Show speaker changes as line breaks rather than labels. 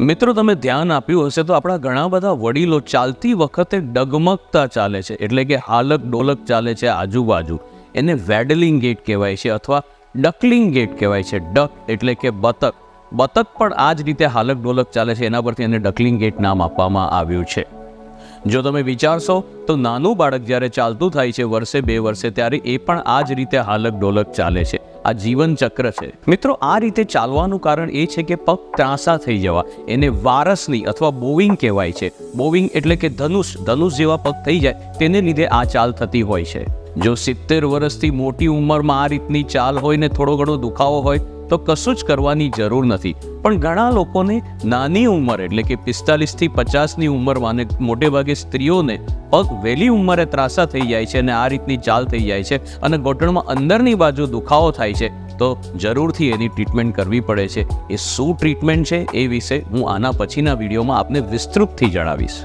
મિત્રો, તમે ધ્યાન આપ્યું હશે તો આપણા ઘણા બધા વડીલો ચાલતી વખતે ડગમગતા ચાલે છે, એટલે કે હાલક ડોલક ચાલે છે આજુબાજુ. એને વેડલિંગ ગેટ કહેવાય છે અથવા ડકલિંગ ગેટ કહેવાય છે. ડક એટલે કે બતક. બતક પણ આ જ રીતે હાલક ડોલક ચાલે છે, એના પરથી એને ડકલિંગ ગેટ નામ આપવામાં આવ્યું છે. જો તમે વિચારશો તો નાનું બાળક જ્યારે ચાલતું થાય છે વર્ષે 2 વર્ષે, ત્યારે એ પણ આ જ રીતે હાલક ડોલક ચાલે છે. આ જીવન ચક્ર છે. મિત્રો, આ રીતે ચાલવાનું કારણ એ છે કે પગ ત્રાંસા થઈ જવા, એને વારસની અથવા બોવિંગ કહેવાય છે. બોવિંગ એટલે કે ધનુષ જેવા પગ થઈ જાય, તેને લીધે આ ચાલ થતી હોય છે. જો 70 વર્ષથી મોટી ઉંમરમાં આ રીતની ચાલ હોય ને થોડો ઘણો દુખાવો હોય તો કશું જ કરવાની જરૂર નથી. પણ ઘણા લોકોને નાની ઉંમર એટલે કે 45 થી 50ની ઉંમરમાં, અને મોટે ભાગે સ્ત્રીઓને પગ વહેલી ઉંમરે ત્રાંસા થઈ જાય છે અને આ રીતની ચાલ થઈ જાય છે અને ઘૂંટણમાં અંદરની બાજુ દુખાવો થાય છે, તો જરૂરથી એની ટ્રીટમેન્ટ કરવી પડે છે. એ શું ટ્રીટમેન્ટ છે એ વિશે હું આના પછીના વિડીયોમાં આપને વિસ્તૃતથી જણાવીશ.